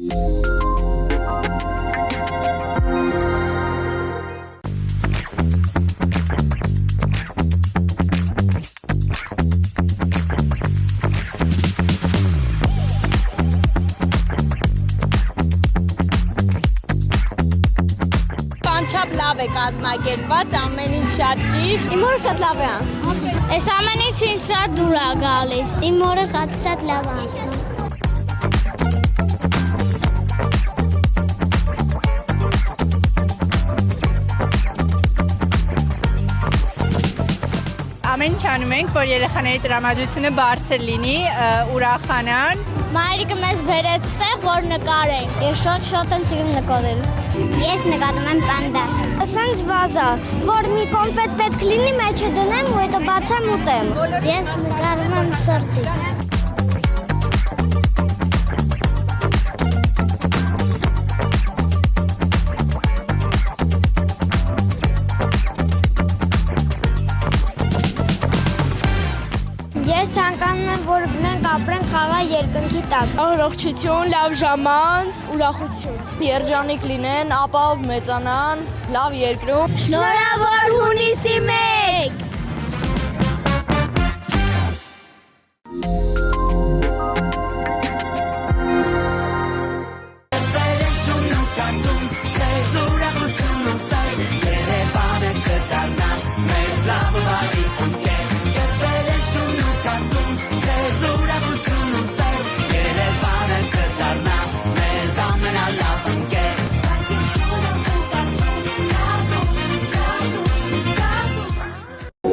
Չափ լավ է կազմակերպված, ամեն ինչ շատ ճիշտ։ Իմ օրը շատ լավ է անցնում։ Այս ամեն ինչ շատ դուր է գալիս։ Իմ օրը շատ լավ է անցնում։ Ամեն ինչ անում ենք, որ երեխաների տրամադրությունը բարձր լինի, ուրախանան։ Մայրիկը մեզ բերեց տեղ, որ նկարենք։ Ես շատ եմ սիրում նկարել։ Ես նկարում եմ պանդա։ Ասենց վազա, որ մի կոնֆետ պետք լինի, մեջը դնեմ ու հետո բացեմ ուտեմ։ Ես նկարում եմ սրտի։ Ես ցանկանում եմ, որ մենք ապրենք խաղաղ երկնքի տակ։ Առողջություն, լավ ժամանց, ուրախություն։ Երջանիկ լինեն, ապահով մեծանան, լավ երկրում։ Շնորհավոր հունիսի 1։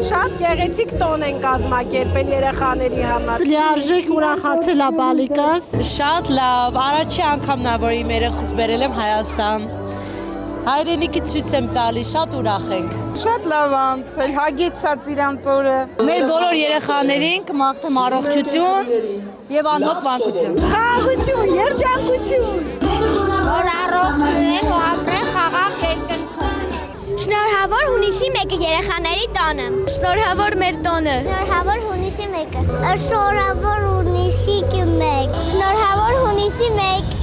Շատ գեղեցիկ տոն են կազմակերպել երեխաների համար։ Լիարժեք ուրախացել է բալիկս։ Շատ լավ, առաջի անգամն է, որ իմ երեխուս բերել եմ Հայաստան։ Հայրենիքի ցույց եմ տալի, շատ ուրախ ենք։ Շատ լավ անցել, հագեցած իրանց օրը։ Մեր բոլոր երեխաներին կմաղթեմ առողջություն եւ անհոտ մանկություն։ Խաղաղություն, երջանկություն։ Որ առողջ լինեն ու ապրեն խաղաղ երկնքում։ Շնորհավոր հունիսի 1-ը երեխաների տոնը։ Շնորհավոր մեր տոնը։ Շնորհավոր հունիսի 1-ը։ Շնորհավոր հունիսի 1։ Շնորհավոր հունիսի 1։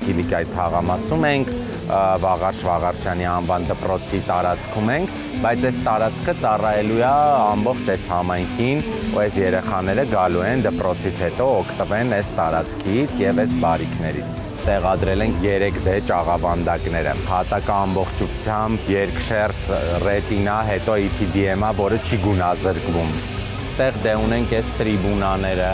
Կիլիկայի թաղամասում ենք, Վաղարշ Վաղարշյանի անվան դպրոցի տարածքում ենք, բայց այս տարածքը ծառայելու է ամբողջ այս համայնքին ու այս երեխաները գալու են դպրոցից հետո օգտվեն այս տարածքից եւ այս բարիքներից։ Տեղադրել ենք 3D ճաղավանդակները, հատակը ամբողջությամբ երկշերտ ռետինա, հետո EPDM-ա, որը չի գունազրկվում։ Ստեղ դե ունենք այս տրիբունաները,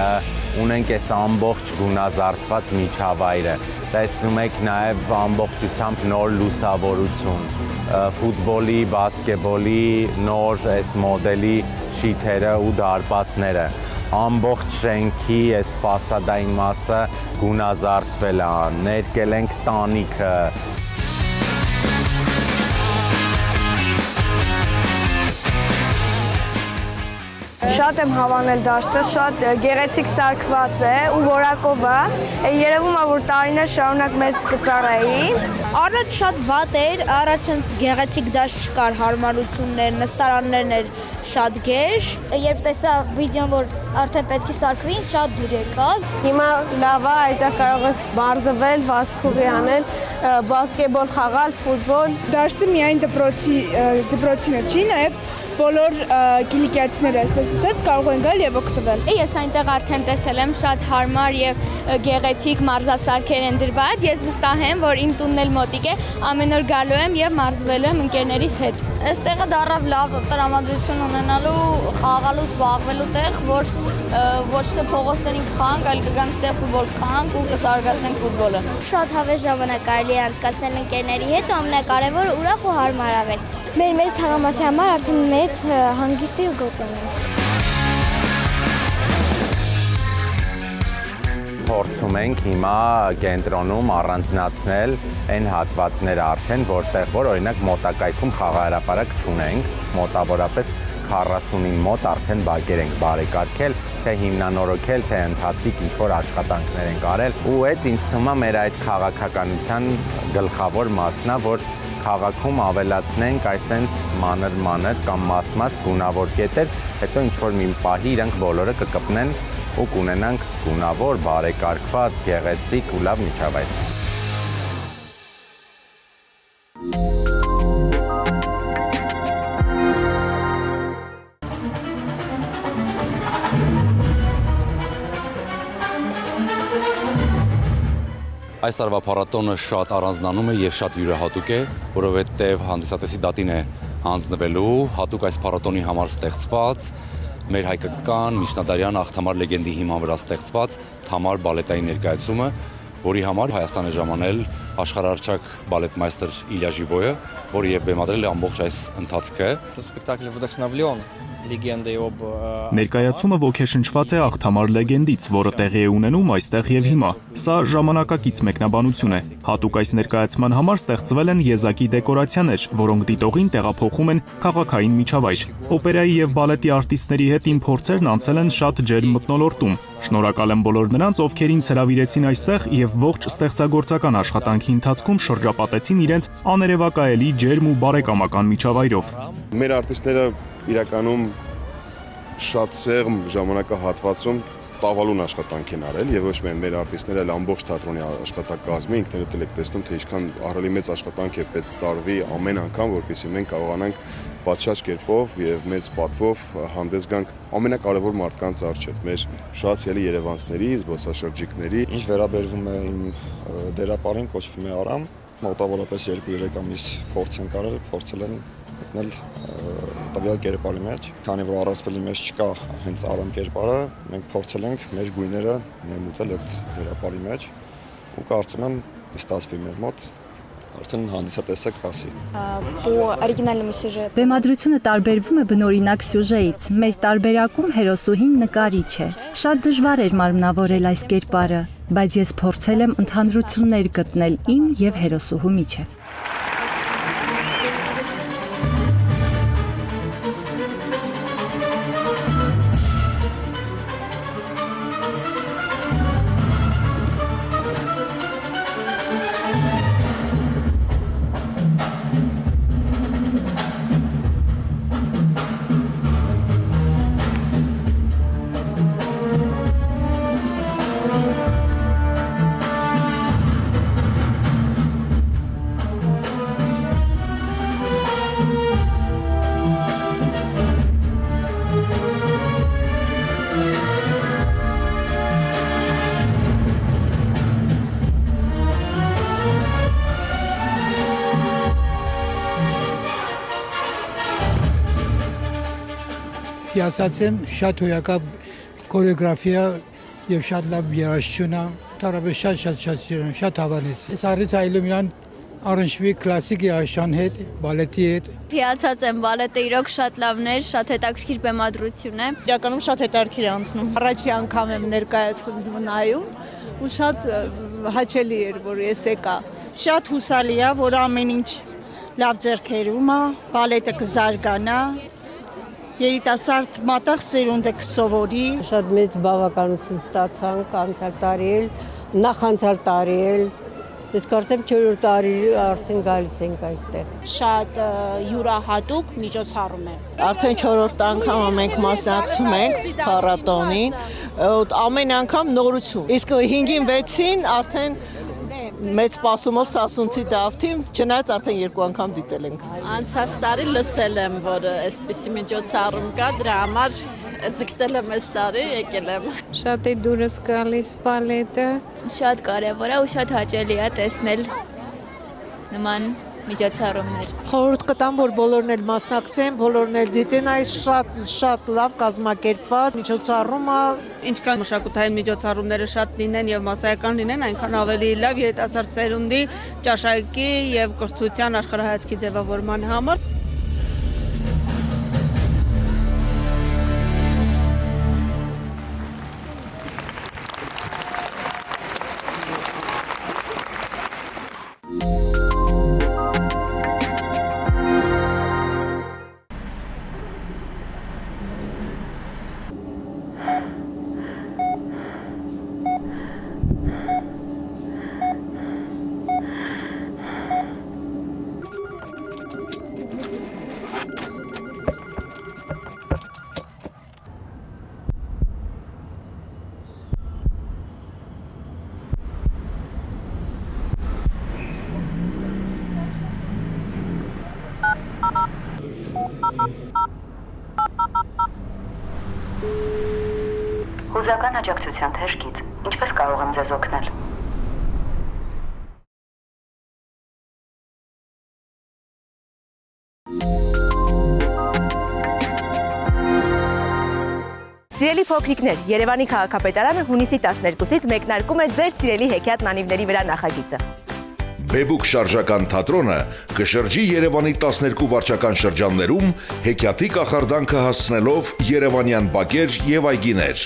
ունենք այս ամբողջ գունազարդված միջավայրը, տեսնում եք նաև ամբողջությամբ նոր լուսավորություն, ֆուտբոլի, բասկետբոլի նոր այս մոդելի շիթերը ու դարպասները, ամբողջ շենքի այս ֆասադային մասը գունազարդվել է, ներկել ենք տանիքը, Շատ եմ հավանել դաշտը, շատ գեղեցիկ սարքված է ու որակով է, երևում է, որ տարիներ շարունակ մեզ կծառայի։ Առաջ շատ վատ էր, առաջ հենց գեղեցիկ դաշտ չկար, հարմարություններ, նստարաններն էր շատ գեշ։ Երբ տեսա վիդեոն, որ Արդեն պետք է սարքվի, ինձ շատ դուր եկավ։ Հիմա լավ է, այդտեղ կարող ես մարզվել, վազքուղի անել, բասկետբոլ խաղալ, ֆուտբոլ։ Դաշտը միայն դպրոցինը չի, նաև բոլոր գիլիկիացիները, այսպես ասած, կարող են գալ եւ օգտվել։ Ես այնտեղ արդեն տեսել եմ շատ հարմար եւ գեղեցիկ մարզասարքեր են դրված։ Ես վստահ եմ, որ իմ տունն էլ մոտիկ է, ամեն օր գալու եմ եւ մարզվելու եմ ընկերներիս հետ։ Այստեղը դառավ լավ տրամադրություն ունենալու, խաղալու, զբաղվելու տեղ, որ ոչ թե փողոցներին կխաղանք, այլ կգանք ստեղ ֆուտբոլ կխաղանք ու կզարգացնենք ֆուտբոլը։ Շատ հավես ժամանակ կարելի է անցկացնել ընկերների հետ, ամենակարևորը ուրախ ու հարմարավետ։ Մեր մեծ թաղամասի համար արդեն մեծ հանգիստի ու գոտեն է։ Փորձում ենք հիմա կենտրոնում առանձնացնել այն հատվածները արդեն, որ օրինակ մոտակայքում խաղահրապարակ չունենք, մոտավորապես 40-ին մոտ արդեն բակեր ենք բարեկարգել, թե հիմնանորոգել, թե ընթացիկ ինչ-որ աշխատանքներ ենք արել, ու այդ ինձ թվում է մեր այդ քաղաքականության գլխավոր մասն է, որ քաղաքում ավելացնենք այսենց մանր կամ մաս գունավոր կետեր, հետո ինչ-որ մի պահի իրանք բոլորը կկպնեն ու կունենանք գունավոր, բարեկարգված, գեղեցիկ ու լավ միջավայր։ Այս տարվա փառատոնը շատ առանձնանում է եւ շատ յուրահատուկ է, որովհետեւ հանդիսատեսի դատին է հանձնվելու հատուկ այս փառատոնի համար ստեղծված մեր հայկական միջնադարյան աղթամար լեգենդի հիման վրա ստեղծված Թամար բալետային ներկայացումը, որի համար Հայաստան է ժամանել աշխարհարչակ բալետմայստր Իլյա Ժիվոյը, որը եւ բեմադրել է ամբողջ այս ընթացքը։ Спектакль вдохновлен легендой об Ներկայացումը ոգեշնչված է աղթամար լեգենդից, որը տեղի է ունենում այստեղ եւ հիմա։ Սա ժամանակակից մեկնաբանություն է։ Հատուկ այս ներկայացման համար ստեղծվել են եզակի դեկորացիաներ, որոնք դիտողին տեղափոխում են քաղաքային միջավայր։ Օպերայի եւ բալետի արտիստների հետ իմ փորձերն անցել են շատ ջերմ մթնոլորտում։ Շնորհակալ եմ բոլոր նրանց, ովքեր ինձ հրավիրեցին այստեղ եւ ողջ ստեղծագործական աշխատանքի ընթացքում շրջապատեցին իրենց աներևակայելի ջերմ ու բարեկամական միջավայրով։ Մեր արտիստները իրականում շատ սեղմ ժամանակահատվածում ծավալուն աշխատանք են արել եւ ոչ միայն մեր արտիստները, այլ ամբողջ թատրոնի աշխատակազմը ինքներդ եք տեսնում, թե ինչքան ահռելի մեծ աշխատանք է պետք տարվի ամեն անգամ, որպեսզի մենք կարողանանք պատշաճ կերպով եւ մեծ պատվով հանդես գանք ամենակարևոր մարդկանց առջեւ, մեր շատ սիրելի երևանցիների, զբոսաշրջիկների։ Ինչ վերաբերվում է իմ դերապարին, կոչվում է Արամ, մոտավորապես 2-3 ամիս փորձ են կարել, փորձել են գտնել տվյալ կերպարի մեջ, քանի որ առասպելի մեջ չկա հենց Արամ կերպարը, մենք փորձել ենք մեր գույները ներմուծել այդ դերապարի մեջ ու կարծում եմ կստացվի մեր մոտ արդեն հանդիսատեսը կասի։ Բեմադրությունը տարբերվում է բնօրինակ սյուժեից։ Մեր տարբերակում հերոսուհին նկարիչ է։ Շատ դժվար էր մարմնավորել այս կերպարը, բայց ես փորձել եմ ընդհանրություններ գտնել իմ եւ հերոսուհու միջեւ։ Ասած եմ, շատ հոյակապ կորեոգրաֆիա եւ շատ լավ երաժշտություն է, տարաբես շատ հավանեց։ Ես առիթ այլում իրան առնչվի կլասիկ երաժշտության հետ, բալետի հետ։ Հիացած եմ, բալետը իրոք շատ լավն էր, շատ հետաքրքիր բեմադրություն է։ Իրականում շատ հետաքրքիր է անցնում։ Առաջի անգամ եմ ներկայացում նայում ու շատ հաճելի էր, որ ես եկա։ Շատ հուսալի է, որ ամեն ինչ լավ ձեռքերում է, բալետը կզարգանա։ Երիտասարդ մատաղ սերունդը կսովորի։ Շատ մեծ բավականություն ստացանք անցյալ տարի էլ, նախանցյալ տարի էլ, Ես կարծեմ 4-րդ տարի արդեն գալիս ենք այստեղ։ Շատ յուրահատուկ միջոցառում է։ Արդեն 4-րդ անգամ մենք մասնակցում ենք փառատոնին, ամեն անգամ նորություն։ Իսկ 5-ին 6-ին արդեն մեծ սպասումով Սասունցի Դավթին, չնայած արդեն 2 անգամ դիտել ենք։ Անցած տարի լսել եմ, որ այսպիսի միջոցառում կա, դրա համար ձգտել եմ այս տարի, եկել եմ։ Շատ է դուրս գալիս բալետը։ Շատ կարևոր է ու շատ հաճելի է տեսնել նման միջոցառումներ։ Խորհուրդ կտամ, որ բոլորն էլ մասնակցեն, բոլորն էլ դիտեն այս շատ լավ կազմակերպված միջոցառումը, ինչքան մշակութային միջոցառումները շատ լինեն եւ մասսայական լինեն, այնքան ավելի լավ երիտասարդ ծերունդի ճաշակի եւ կրթության աշխարհայացքի ձևավորման համար։ Հուզական աջակցության թեժգից, ինչպես կարող եմ ձեզ օգնել։ Սիրելի փոքրիկներ, Երևանի քաղաքապետարանը հունիսի 12-ից մեկնարկում է ձեր սիրելի հեքիաթ անիվների վրա նախագիծը։ Բեբուկ շարժական թատրոնը կշրջի Երևանի 12 վարչական շրջաններում հեքիաթի կախարդանքը հասցնելով երևանյան բակեր եւ այգիներ։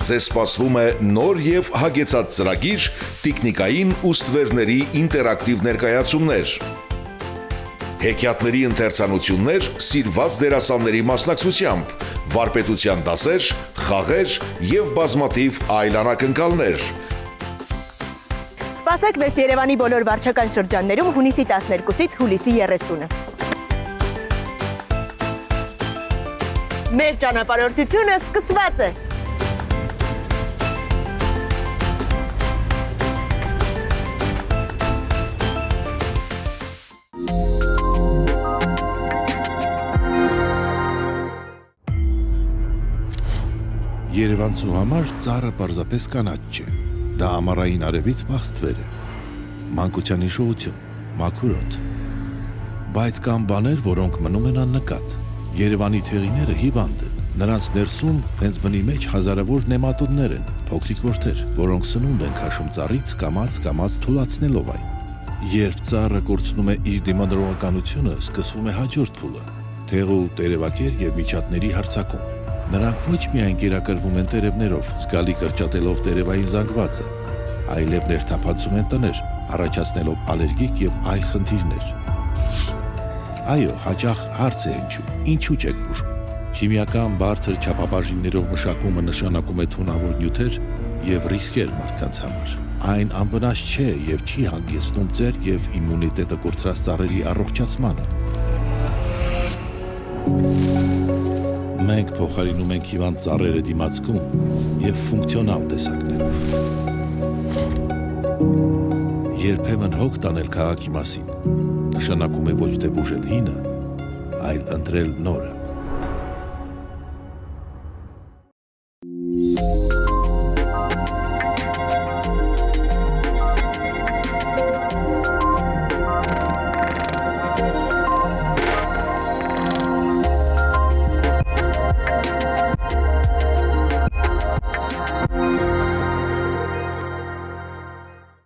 Ձեզ սպասվում է նոր եւ հագեցած ծրագիր, տիկնիկային ու ստվերների ինտերակտիվ ներկայացումներ։ Հեքիաթների ընթերցանություններ սիրված դերասանների մասնակցությամբ, վարպետության դասեր, խաղեր եւ բազմաթիվ այլ անակնկալներ։ Սպասեք մեզ Երևանի բոլոր վարչական շրջաններում հունիսի 12-ից հուլիսի 30-ը։ Մեր ճանապարհորդությունը սկսված է։ Երևանցու համար ծառը պարզապես կանաչ չէ, դա ամառային արևից բախստվեր է, մանկության հիշողություն, մաքուր օդ, բայց կան բաներ, որոնք մնում են աննկատ, Երևանի թեղիները հիվանդ են, նրանց ներսում հենց բնի մեջ հազարավոր նեմատոդներ են, փոքրիկ որդեր, որոնք սնունդ են քաշում ծառից կամաց թուլացնելով այն, երբ ծառը կորցնում է իր դիմադրողականությունը, սկսվում է հաջորդ փուլը, թեղու, տերևակեր և միջատների հարձակում, նրանք ոչ միայն կերակրվում են տերևներով, զգալի կրճատելով տերևային զանգվածը, այլև ներթափանցում են տներ, առաջացնելով ալերգիկ և այլ խնդիրներ։ Այո, հաճախ հարց է հնչում, ինչու չեք բուժում։ Քիմիական բարձր չափաբաժիններով մշակումը նշանակում է թունավոր նյութեր և ռիսկեր մարդկանց համար։ Այն անվնաս չէ և չի հանգեցնում ձեր և իմունիտետը կորցրած ծառերի առողջացմանը։ Մենք փոխարինում ենք հիվանդ ծառերը դիմացկուն և ֆունկցիոնալ տեսակներով։ Երբեմն հոգ տանել քաղաքի մասին նշանակում է ոչ թե բուժել հինը, այլ ընտրել նորը։